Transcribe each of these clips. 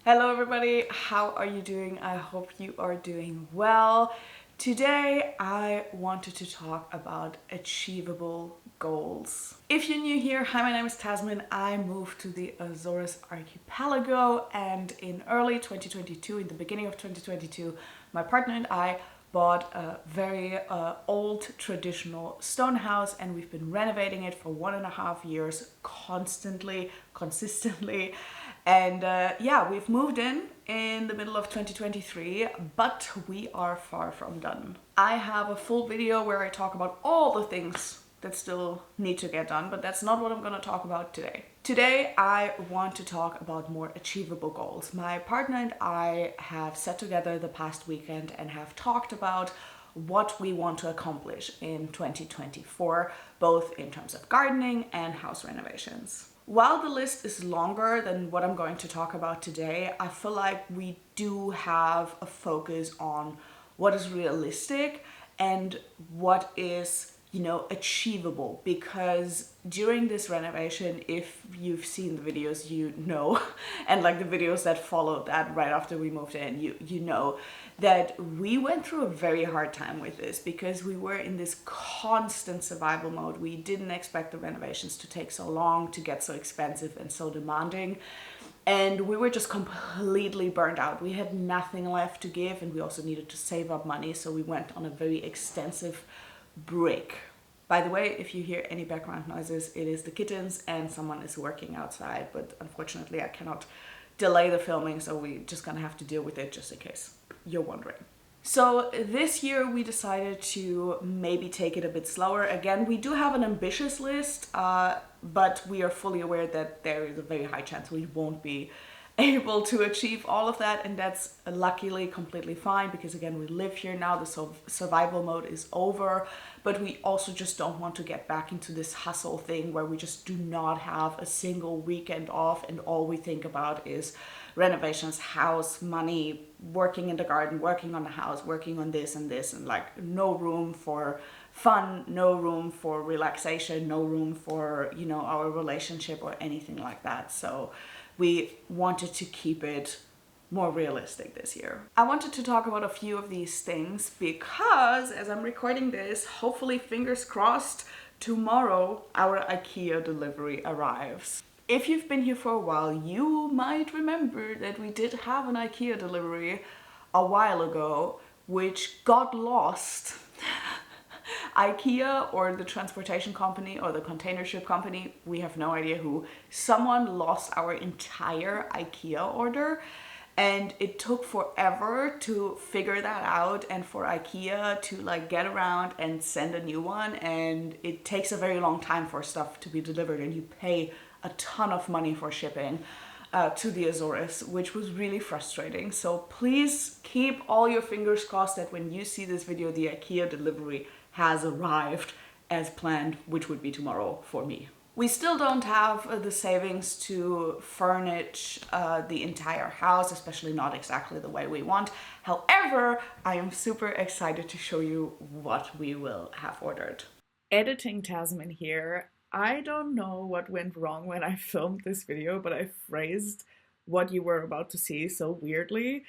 Hello everybody, how are you doing? I hope you are doing well. Today I wanted to talk about achievable goals. If you're new here, hi, my name is Tasmin. I moved to the Azores archipelago, and in early 2022, in the beginning of 2022, my partner and I bought a very old traditional stone house, and we've been renovating it for 1.5 years consistently. And yeah, we've moved in the middle of 2023, but we are far from done. I have a full video where I talk about all the things that still need to get done, but that's not what I'm going to talk about today. Today, I want to talk about more achievable goals. My partner and I have sat together the past weekend and have talked about what we want to accomplish in 2024, both in terms of gardening and house renovations. While the list is longer than what I'm going to talk about today, I feel like we do have a focus on what is realistic and what is, achievable, because during this renovation, if you've seen the videos, and like the videos that followed that right after we moved in, you know that we went through a very hard time with this because we were in this constant survival mode. We didn't expect the renovations to take so long, to get so expensive and so demanding. And we were just completely burned out. We had nothing left to give, and we also needed to save up money. So we went on a very extensive break. By the way, if you hear any background noises, it is the kittens and someone is working outside, but unfortunately I cannot delay the filming, so we're just gonna have to deal with it just in case you're wondering. So this year we decided to maybe take it a bit slower. Again, we do have an ambitious list, but we are fully aware that there is a very high chance we won't be able to achieve all of that, and that's luckily completely fine because again, we live here now. The survival mode is over, but we also just don't want to get back into this hustle thing where we just do not have a single weekend off and all we think about is renovations, house, money, working in the garden, working on the house, working on this, and like no room for fun, no room for relaxation, no room for, our relationship or anything like that. So we wanted to keep it more realistic this year. I wanted to talk about a few of these things because as I'm recording this, hopefully fingers crossed, tomorrow our IKEA delivery arrives. If you've been here for a while, you might remember that we did have an IKEA delivery a while ago, which got lost. IKEA or the transportation company or the container ship company, we have no idea who, someone lost our entire IKEA order, and it took forever to figure that out and for IKEA to like get around and send a new one, and it takes a very long time for stuff to be delivered and you pay a ton of money for shipping to the Azores, which was really frustrating. So please keep all your fingers crossed that when you see this video, the IKEA delivery has arrived as planned, which would be tomorrow for me. We still don't have the savings to furnish the entire house, especially not exactly the way we want. However, I am super excited to show you what we will have ordered. Editing Tasman here. I don't know what went wrong when I filmed this video, but I phrased what you were about to see so weirdly.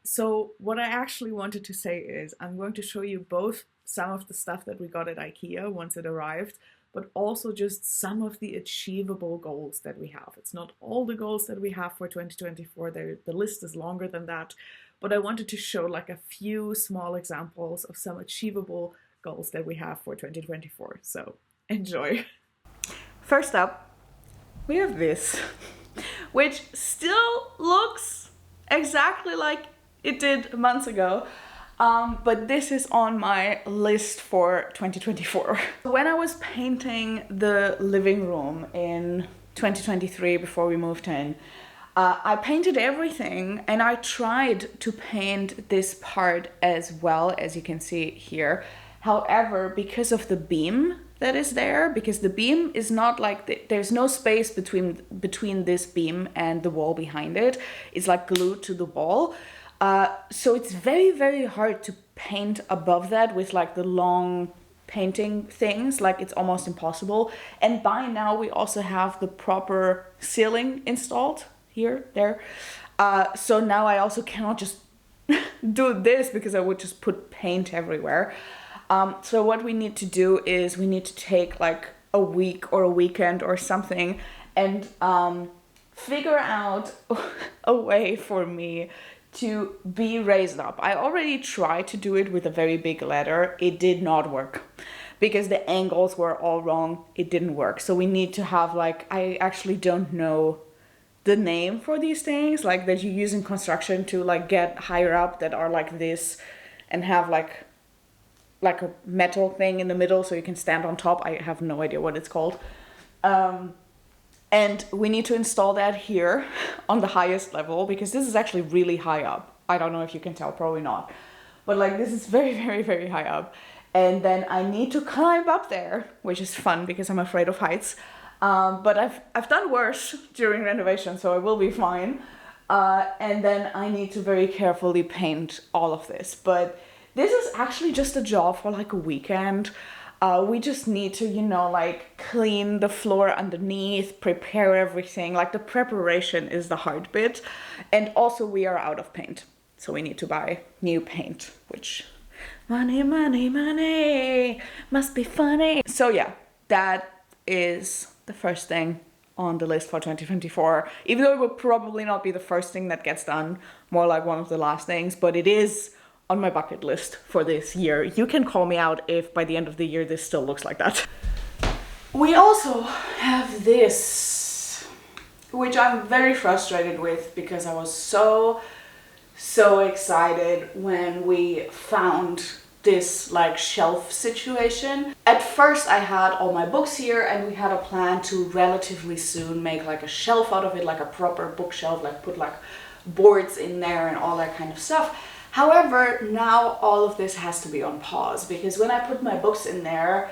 So what I actually wanted to say is I'm going to show you both some of the stuff that we got at IKEA once it arrived, but also just some of the achievable goals that we have. It's not all the goals that we have for 2024. The list is longer than that, but I wanted to show like a few small examples of some achievable goals that we have for 2024. So enjoy. First up, we have this, which still looks exactly like it did months ago. But this is on my list for 2024. When I was painting the living room in 2023 before we moved in, I painted everything and I tried to paint this part as well, as you can see here. However, because of the beam that is there, because the beam is not like, there's no space between this beam and the wall behind it. It's like glued to the wall. So it's very, very hard to paint above that with like the long painting things, like it's almost impossible. And by now we also have the proper ceiling installed here, there. So now I also cannot just do this because I would just put paint everywhere. So what we need to do is we need to take like a week or a weekend or something and figure out a way for me to be raised up. I already tried to do it with a very big ladder. It did not work because the angles were all wrong. It didn't work. So we need to have like, I actually don't know the name for these things, like that you use in construction to like get higher up, that are like this and have like a metal thing in the middle so you can stand on top. I have no idea what it's called. And we need to install that here on the highest level because this is actually really high up. I don't know if you can tell, probably not. But like this is very, very, very high up. And then I need to climb up there, which is fun because I'm afraid of heights. But I've done worse during renovation, so I will be fine. And then I need to very carefully paint all of this. But this is actually just a job for like a weekend. We just need to, you know, like clean the floor underneath, prepare everything. Like the preparation is the hard bit. And also we are out of paint. So we need to buy new paint, which money, money, money must be funny. So yeah, that is the first thing on the list for 2024. Even though it will probably not be the first thing that gets done, more like one of the last things, but it is on my bucket list for this year. You can call me out if by the end of the year this still looks like that. We also have this, which I'm very frustrated with because I was so excited when we found this like shelf situation. At first I had all my books here and we had a plan to relatively soon make like a shelf out of it, like a proper bookshelf, like put like boards in there and all that kind of stuff. However, now all of this has to be on pause because when I put my books in there,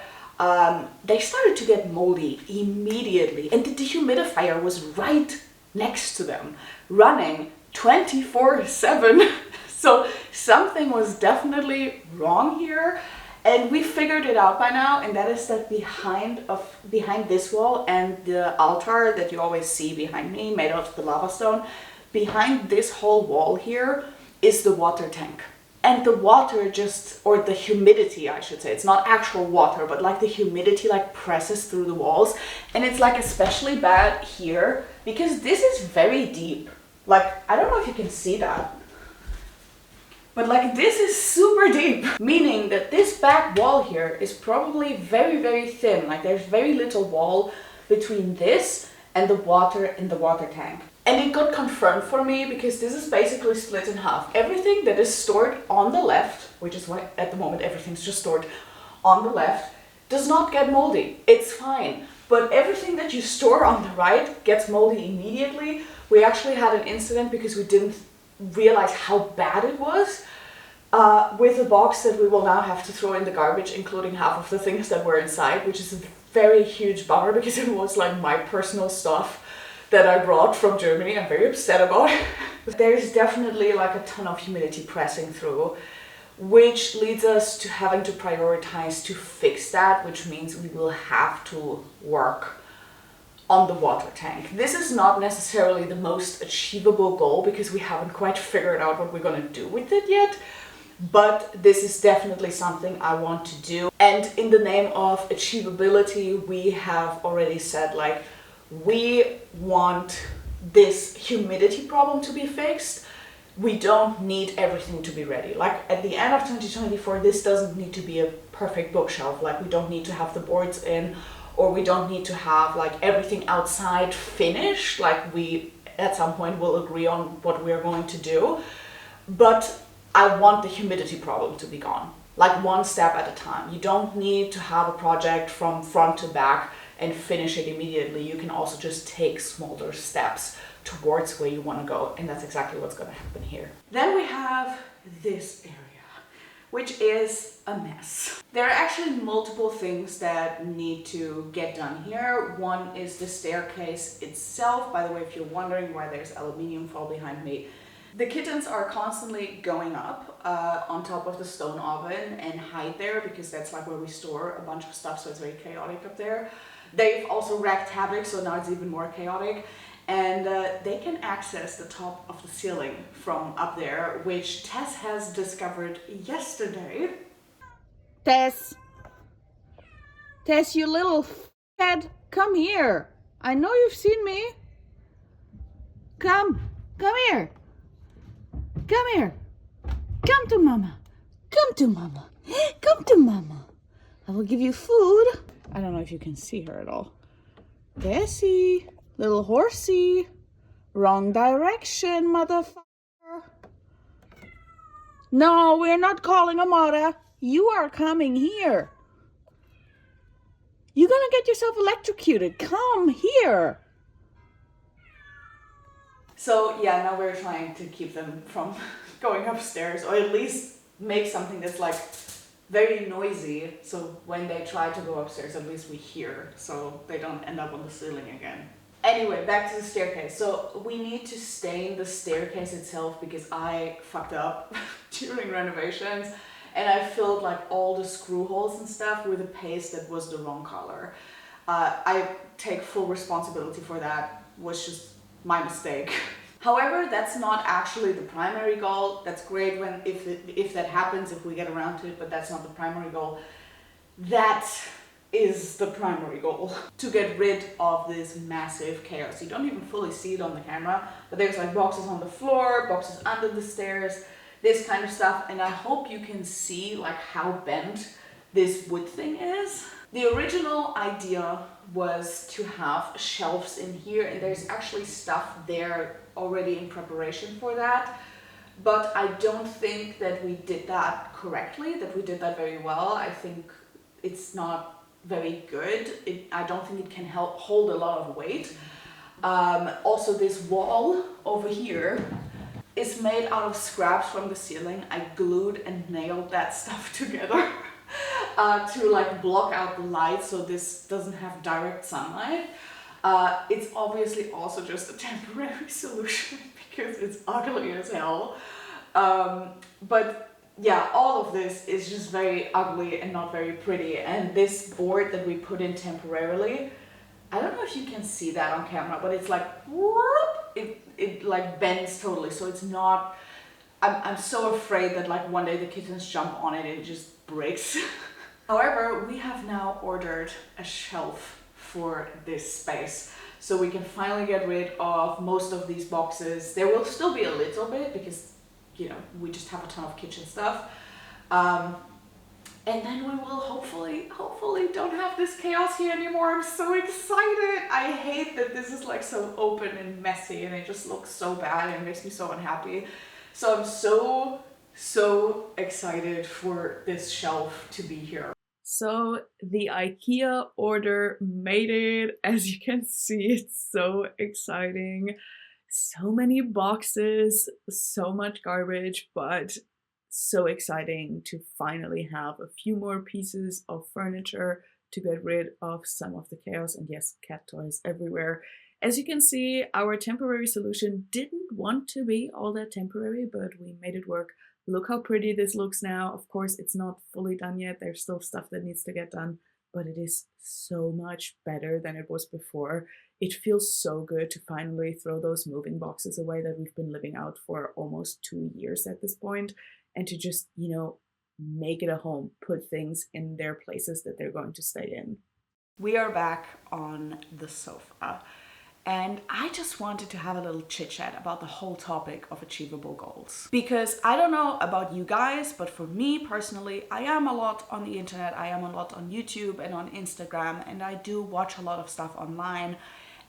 they started to get moldy immediately, and the dehumidifier was right next to them, running 24/7. So something was definitely wrong here, and we figured it out by now, and that is that behind this wall and the altar that you always see behind me, made out of the lava stone, behind this whole wall here is the water tank. And the water just, or the humidity I should say, it's not actual water, but like the humidity like presses through the walls, and it's like especially bad here because this is very deep. Like, I don't know if you can see that, but like this is super deep, meaning that this back wall here is probably very, very thin. Like there's very little wall between this and the water in the water tank. And it got confirmed for me because this is basically split in half. Everything that is stored on the left, which is why at the moment everything's just stored on the left, does not get moldy. It's fine. But everything that you store on the right gets moldy immediately. We actually had an incident because we didn't realize how bad it was with a box that we will now have to throw in the garbage, including half of the things that were inside, which is a very huge bummer because it was like my personal stuff that I brought from Germany. I'm very upset about. There's definitely like a ton of humidity pressing through, which leads us to having to prioritize to fix that, which means we will have to work on the water tank. This is not necessarily the most achievable goal because we haven't quite figured out what we're going to do with it yet, but this is definitely something I want to do. And in the name of achievability, we have already said like, we want this humidity problem to be fixed. We don't need everything to be ready. Like at the end of 2024, this doesn't need to be a perfect bookshelf. Like we don't need to have the boards in, or we don't need to have like everything outside finished. Like we at some point will agree on what we're going to do. But I want the humidity problem to be gone. Like one step at a time. You don't need to have a project from front to back and finish it immediately. You can also just take smaller steps towards where you want to go, and that's exactly what's going to happen here. Then we have this area, which is a mess. There are actually multiple things that need to get done here. One is the staircase itself. By the way, if you're wondering why there's aluminium foil behind me, the kittens are constantly going up on top of the stone oven and hide there because that's like where we store a bunch of stuff, so it's very chaotic up there. They've also wreaked havoc, so now it's even more chaotic. and they can access the top of the ceiling from up there, which Tess has discovered yesterday. Tess! Tess, you little head, come here. I know you've seen me. Come here. Come here. Come to mama. Come to mama. Come to mama. I will give you food. I don't know if you can see her at all. Tessie, little horsey. Wrong direction, motherfucker. No, we're not calling Amara. You are coming here. You're gonna get yourself electrocuted. Come here. So yeah, now we're trying to keep them from going upstairs, or at least make something that's like very noisy, so when they try to go upstairs, at least we hear, so they don't end up on the ceiling again. Anyway, back to the staircase. So we need to stain the staircase itself because I fucked up during renovations, and I filled like all the screw holes and stuff with a paste that was the wrong color. I take full responsibility for that, was just my mistake. However, that's not actually the primary goal. That's great when if that happens, if we get around to it, but that's not the primary goal. That is the primary goal, to get rid of this massive chaos. You don't even fully see it on the camera, but there's like boxes on the floor, boxes under the stairs, this kind of stuff, and I hope you can see like how bent this wood thing is. The original idea was to have shelves in here, and there's actually stuff there already in preparation for that, but I don't think that we did that correctly, that we did that very well. I think it's not very good. I don't think it can hold a lot of weight. Also, this wall over here is made out of scraps from the ceiling. I glued and nailed that stuff together to like block out the light so this doesn't have direct sunlight. It's obviously also just a temporary solution because it's ugly as hell. But yeah, all of this is just very ugly and not very pretty. And this board that we put in temporarily, I don't know if you can see that on camera, but it's like, whoop, it like bends totally. So it's not, I'm so afraid that like one day the kittens jump on it and it just breaks. However, we have now ordered a shelf for this space, so we can finally get rid of most of these boxes. There will still be a little bit because, you know, we just have a ton of kitchen stuff. And then we will hopefully don't have this chaos here anymore. I'm so excited. I hate that this is like so open and messy and it just looks so bad and it makes me so unhappy. So I'm so excited for this shelf to be here. So the IKEA order made it. As you can see, it's so exciting. So many boxes, so much garbage, but so exciting to finally have a few more pieces of furniture to get rid of some of the chaos. And yes, cat toys everywhere. As you can see, our temporary solution didn't want to be all that temporary, but we made it work. Look how pretty this looks now. Of course, it's not fully done yet. There's still stuff that needs to get done, but it is so much better than it was before. It feels so good to finally throw those moving boxes away that we've been living out for almost 2 years at this point, and to just, you know, make it a home, put things in their places that they're going to stay in. We are back on the sofa. And I just wanted to have a little chit chat about the whole topic of achievable goals. Because I don't know about you guys, but for me personally, I am a lot on the internet, I am a lot on YouTube and on Instagram, and I do watch a lot of stuff online.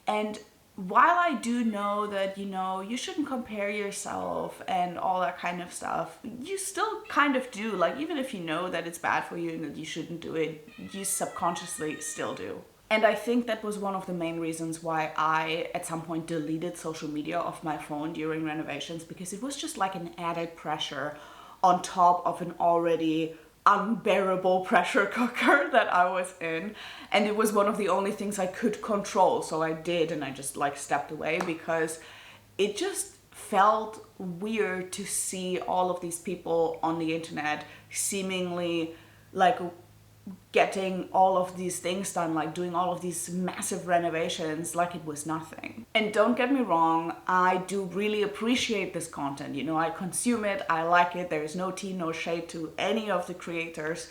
And while I do know that, you know, you shouldn't compare yourself and all that kind of stuff, you still kind of do. Like, even if you know that it's bad for you and that you shouldn't do it, you subconsciously still do. And I think that was one of the main reasons why I, at some point, deleted social media off my phone during renovations, because it was just like an added pressure on top of an already unbearable pressure cooker that I was in. And it was one of the only things I could control. So I did, and I just like stepped away because it just felt weird to see all of these people on the internet seemingly like getting all of these things done, like doing all of these massive renovations like it was nothing. And don't get me wrong, I do really appreciate this content. You know, I consume it, I like it. There is no tea, no shade to any of the creators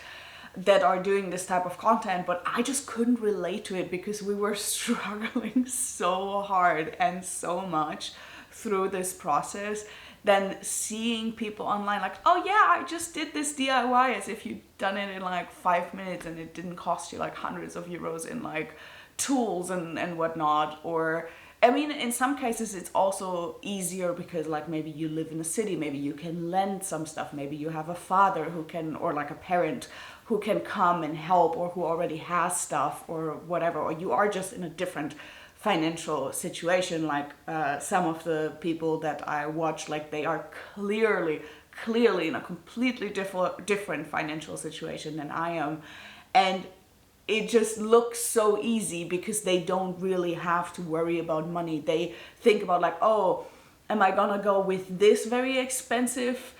that are doing this type of content, but I just couldn't relate to it because we were struggling so hard and so much through this process. Then seeing people online like, oh yeah, I just did this DIY, as if you'd done it in like 5 minutes and it didn't cost you like hundreds of euros in like tools and whatnot. Or I mean, in some cases it's also easier because like maybe you live in a city, maybe you can lend some stuff, maybe you have a father who can, or like a parent who can come and help, or who already has stuff or whatever, or you are just in a different financial situation. Like some of the people that I watch, like they are clearly in a completely different financial situation than I am, and it just looks so easy because they don't really have to worry about money. They think about like, oh, am I gonna go with this very expensive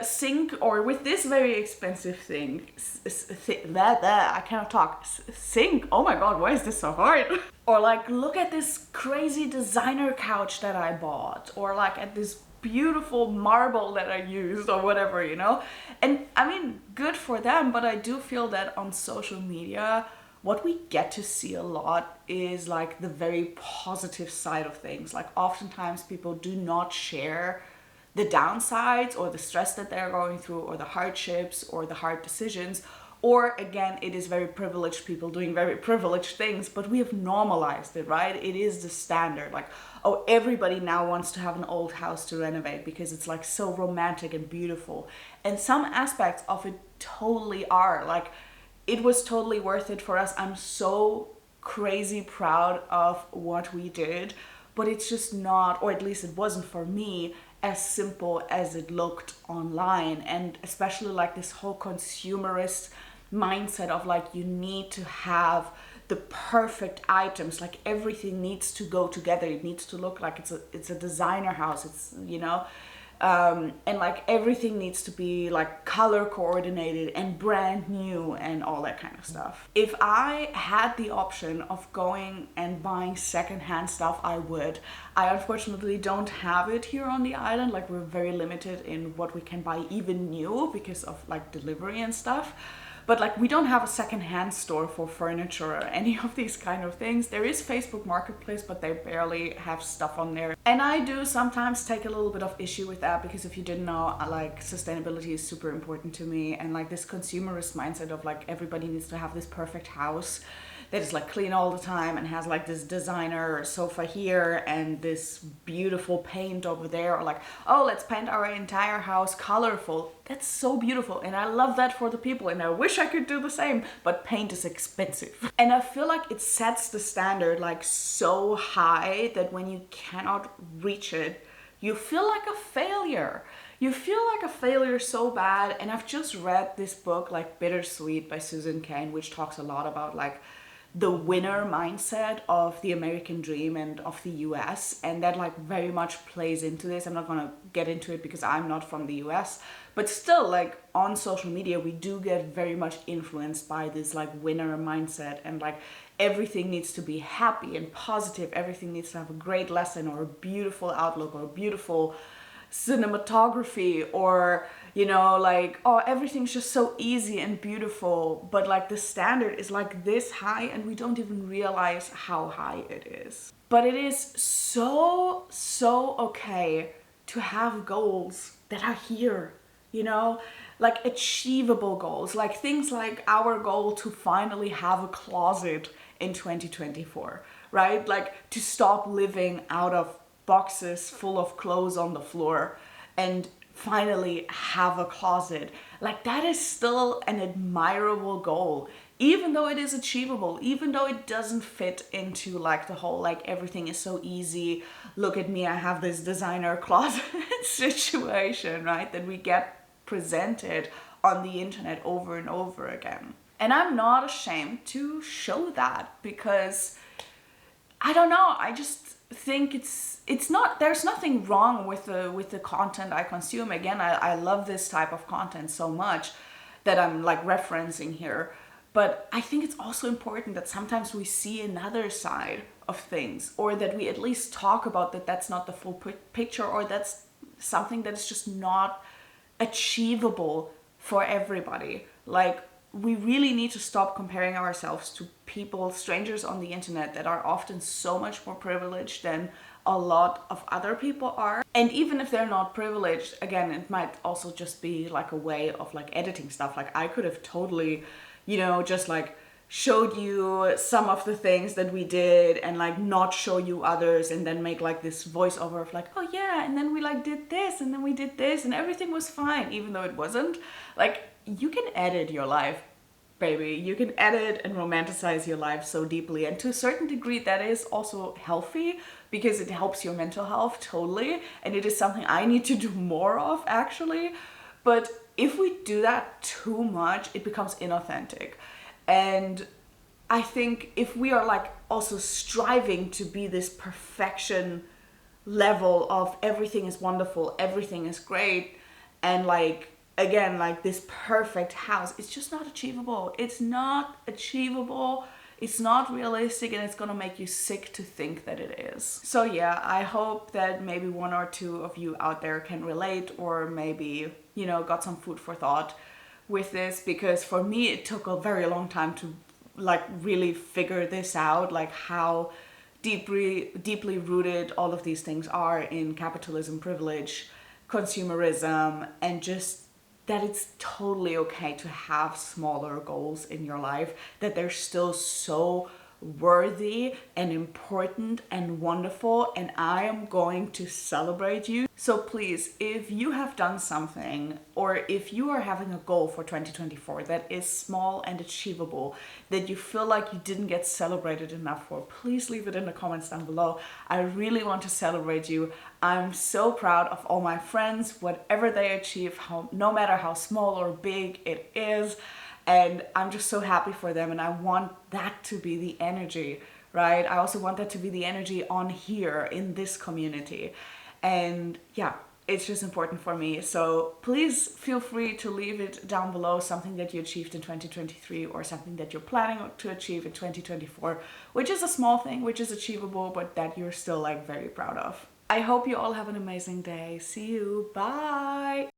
sink or with this very expensive thing? I cannot talk. Sink. Oh my god, why is this so hard? Or like, look at this crazy designer couch that I bought, or like at this beautiful marble that I used, or whatever, you know? And I mean, good for them, but I do feel that on social media, what we get to see a lot is like the very positive side of things. Like oftentimes people do not share the downsides or the stress that they're going through, or the hardships or the hard decisions. Or again, it is very privileged people doing very privileged things, but we have normalized it, right? It is the standard. Like, oh, everybody now wants to have an old house to renovate because it's like so romantic and beautiful. And some aspects of it totally are. Like, it was totally worth it for us. I'm so crazy proud of what we did, but it's just not, or at least it wasn't for me, as simple as it looked online. And especially like this whole consumerist mindset of like, you need to have the perfect items, like everything needs to go together, it needs to look like it's a designer house, it's, you know, and like everything needs to be like color coordinated and brand new and all that kind of stuff. If I had the option of going and buying secondhand stuff, I would. I unfortunately don't have it here on the island. Like, we're very limited in what we can buy even new because of like delivery and stuff. But like, we don't have a secondhand store for furniture or any of these kind of things. There is Facebook Marketplace, but they barely have stuff on there. And I do sometimes take a little bit of issue with that, because if you didn't know, like, sustainability is super important to me. And like this consumerist mindset of like, everybody needs to have this perfect house that is like clean all the time and has like this designer sofa here and this beautiful paint over there, or like, oh, let's paint our entire house colorful. That's so beautiful, and I love that for the people, and I wish I could do the same, but paint is expensive. And I feel like it sets the standard like so high that when you cannot reach it, you feel like a failure. You feel like a failure so bad. And I've just read this book, like Bittersweet by Susan Cain, which talks a lot about like the winner mindset of the American dream and of the US, and that like very much plays into this. I'm not gonna get into it because I'm not from the US, but still, like, on social media we do get very much influenced by this like winner mindset, and like everything needs to be happy and positive, everything needs to have a great lesson or a beautiful outlook or a beautiful cinematography, or, you know, like, oh, everything's just so easy and beautiful, but like the standard is like this high and we don't even realize how high it is. But it is so okay to have goals that are here, you know, like achievable goals, like things like our goal to finally have a closet in 2024, right? Like to stop living out of boxes full of clothes on the floor and finally have a closet. Like, that is still an admirable goal, even though it is achievable, even though it doesn't fit into like the whole like everything is so easy, look at me, I have this designer closet situation, right, that we get presented on the internet over and over again. And I'm not ashamed to show that, because I don't know, I just think it's not, there's nothing wrong with the content I consume. Again, I love this type of content so much that I'm like referencing here, But I think it's also important that sometimes we see another side of things, or that we at least talk about that that's not the full picture, or that's something that is just not achievable for everybody. Like, we really need to stop comparing ourselves to people, strangers on the internet, that are often so much more privileged than a lot of other people are. And even if they're not privileged, again, it might also just be like a way of like editing stuff. Like, I could have totally, you know, just like showed you some of the things that we did and like not show you others, and then make like this voiceover of like, oh yeah, and then we like did this, and then we did this, and everything was fine, even though it wasn't. Like, you can edit your life, baby. You can edit and romanticize your life so deeply, and to a certain degree that is also healthy, because it helps your mental health, totally, and it is something I need to do more of, actually. But if we do that too much, it becomes inauthentic. And I think if we are like also striving to be this perfection level of everything is wonderful, everything is great, and like, again, like this perfect house, it's just not achievable. It's not achievable. It's not realistic, and it's gonna make you sick to think that it is. So yeah, I hope that maybe one or two of you out there can relate, or maybe, you know, got some food for thought with this, because for me it took a very long time to like really figure this out, like how deeply rooted all of these things are in capitalism, privilege, consumerism, and just that it's totally okay to have smaller goals in your life, that they're still so worthy and important and wonderful, and I am going to celebrate you. So please, if you have done something, or if you are having a goal for 2024 that is small and achievable, that you feel like you didn't get celebrated enough for, please leave it in the comments down below. I really want to celebrate you. I'm so proud of all my friends, whatever they achieve, no matter how small or big it is. And I'm just so happy for them, and I want that to be the energy, right? I also want that to be the energy on here in this community. And yeah, it's just important for me. So please feel free to leave it down below, something that you achieved in 2023, or something that you're planning to achieve in 2024, which is a small thing, which is achievable, but that you're still like very proud of. I hope you all have an amazing day. See you. Bye.